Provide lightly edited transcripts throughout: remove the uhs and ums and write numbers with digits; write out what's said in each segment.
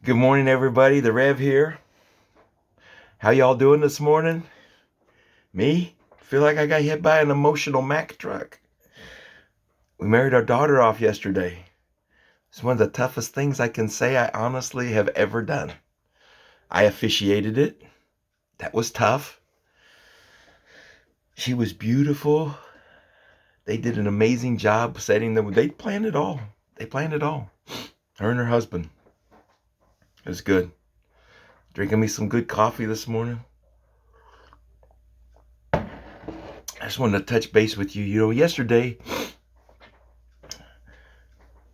Good morning, everybody. The Rev here. How y'all doing this morning? Me? Feel like I got hit by an emotional Mack truck. We married our daughter off yesterday. It's one of the toughest things I can say I honestly have ever done. I officiated it. That was tough. She was beautiful. They did an amazing job setting them. They planned it all. They planned it all. Her and her husband. It was good. Drinking me some good coffee this morning. I just wanted to touch base with you. You know, yesterday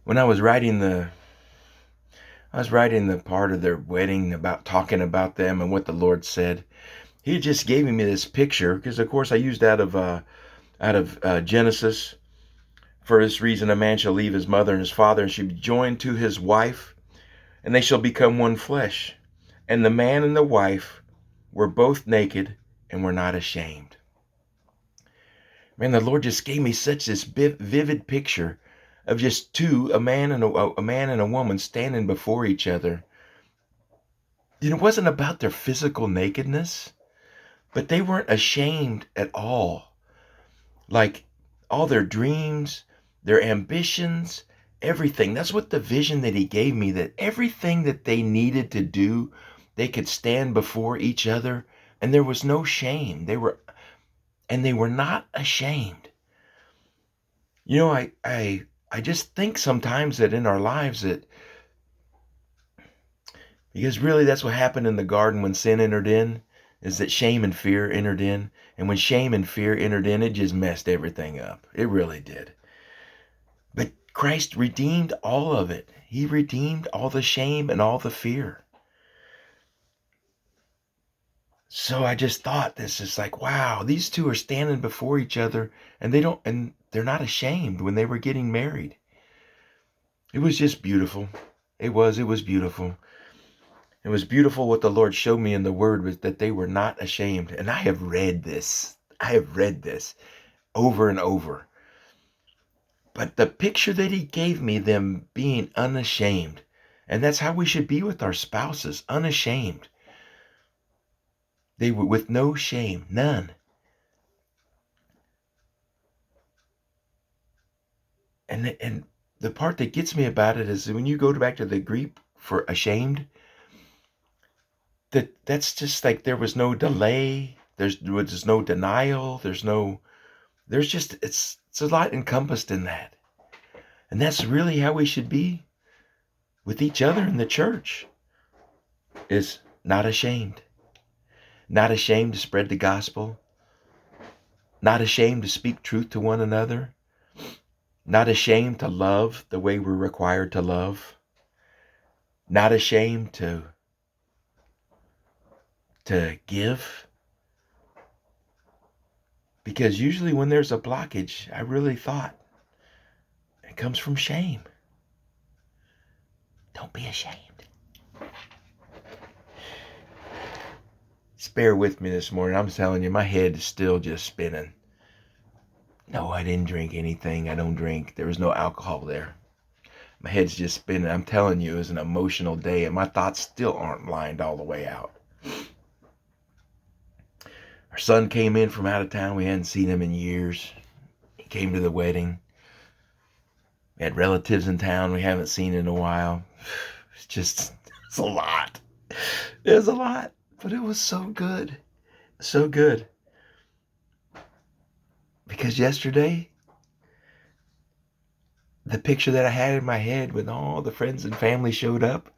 when I was writing the part of their wedding about talking about them and what the Lord said, He just gave me this picture because, of course, I used out of Genesis. For this reason, a man shall leave his mother and his father and shall be joined to his wife, and they shall become one flesh. And the man and the wife were both naked and were not ashamed. Man, the Lord just gave me such this vivid picture of just two, a man and a woman standing before each other. You know, it wasn't about their physical nakedness, but they weren't ashamed at all. Like all their dreams, their ambitions, everything. That's what the vision that He gave me, that everything that they needed to do, they could stand before each other, and there was no shame. They were not ashamed. You know, I just think sometimes that in our lives that, because really that's what happened in the garden when sin entered in, is that shame and fear entered in. And when shame and fear entered in, it just messed everything up. It really did. But Christ redeemed all of it. He redeemed all the shame and all the fear. So I just thought, this is like, wow, these two are standing before each other and they're not ashamed when they were getting married. It was just beautiful. It was beautiful. It was beautiful what the Lord showed me in the Word, was that they were not ashamed. And I have read this over and over. But the picture that He gave me, them being unashamed, and that's how we should be with our spouses, unashamed. They were with no shame, none. And the part that gets me about it is when you go back to the Greek for ashamed, that's just like there was no delay, there's no denial, there's just it's a lot encompassed in that. And that's really how we should be with each other in the church, is not ashamed. Not ashamed to spread the gospel. Not ashamed to speak truth to one another. Not ashamed to love the way we're required to love. Not ashamed to give. Because usually when there's a blockage, I really thought, it comes from shame. Don't be ashamed. Just bear with me this morning. I'm telling you, my head is still just spinning. No, I didn't drink anything. I don't drink. There was no alcohol there. My head's just spinning. I'm telling you, it was an emotional day, and my thoughts still aren't lined all the way out. Our son came in from out of town. We hadn't seen him in years. He came to the wedding. We had relatives in town we haven't seen in a while. It's a lot. It was a lot, but it was so good. So good. Because yesterday, the picture that I had in my head when all the friends and family showed up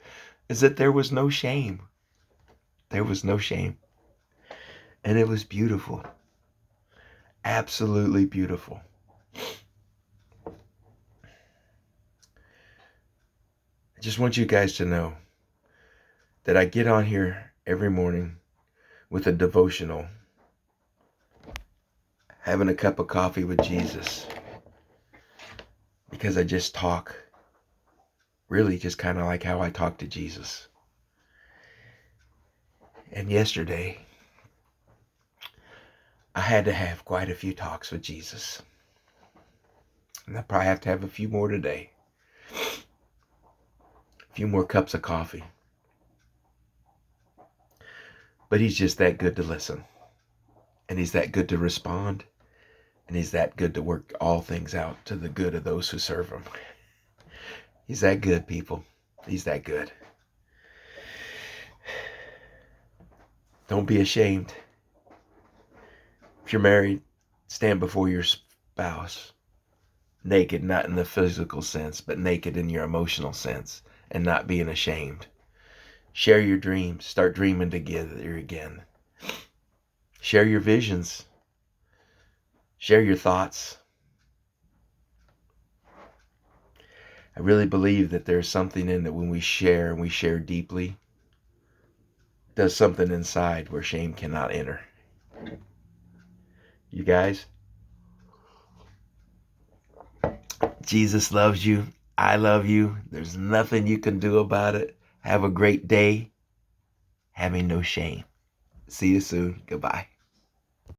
is that there was no shame. There was no shame. And it was beautiful. Absolutely beautiful. I just want you guys to know that I get on here every morning with a devotional, having a cup of coffee with Jesus, because I just talk, really just kind of like how I talk to Jesus. And yesterday, I had to have quite a few talks with Jesus. And I probably have to have a few more today. A few more cups of coffee. But he's just that good to listen. And he's that good to respond. And he's that good to work all things out to the good of those who serve him. He's that good, people. He's that good. Don't be ashamed. If you're married, stand before your spouse naked, not in the physical sense, but naked in your emotional sense, and not being ashamed. Share your dreams. Start dreaming together again. Share your visions. Share your thoughts. I really believe that there's something in that when we share and we share deeply, it does something inside where shame cannot enter. You guys, Jesus loves you. I love you. There's nothing you can do about it. Have a great day. Having no shame. See you soon. Goodbye.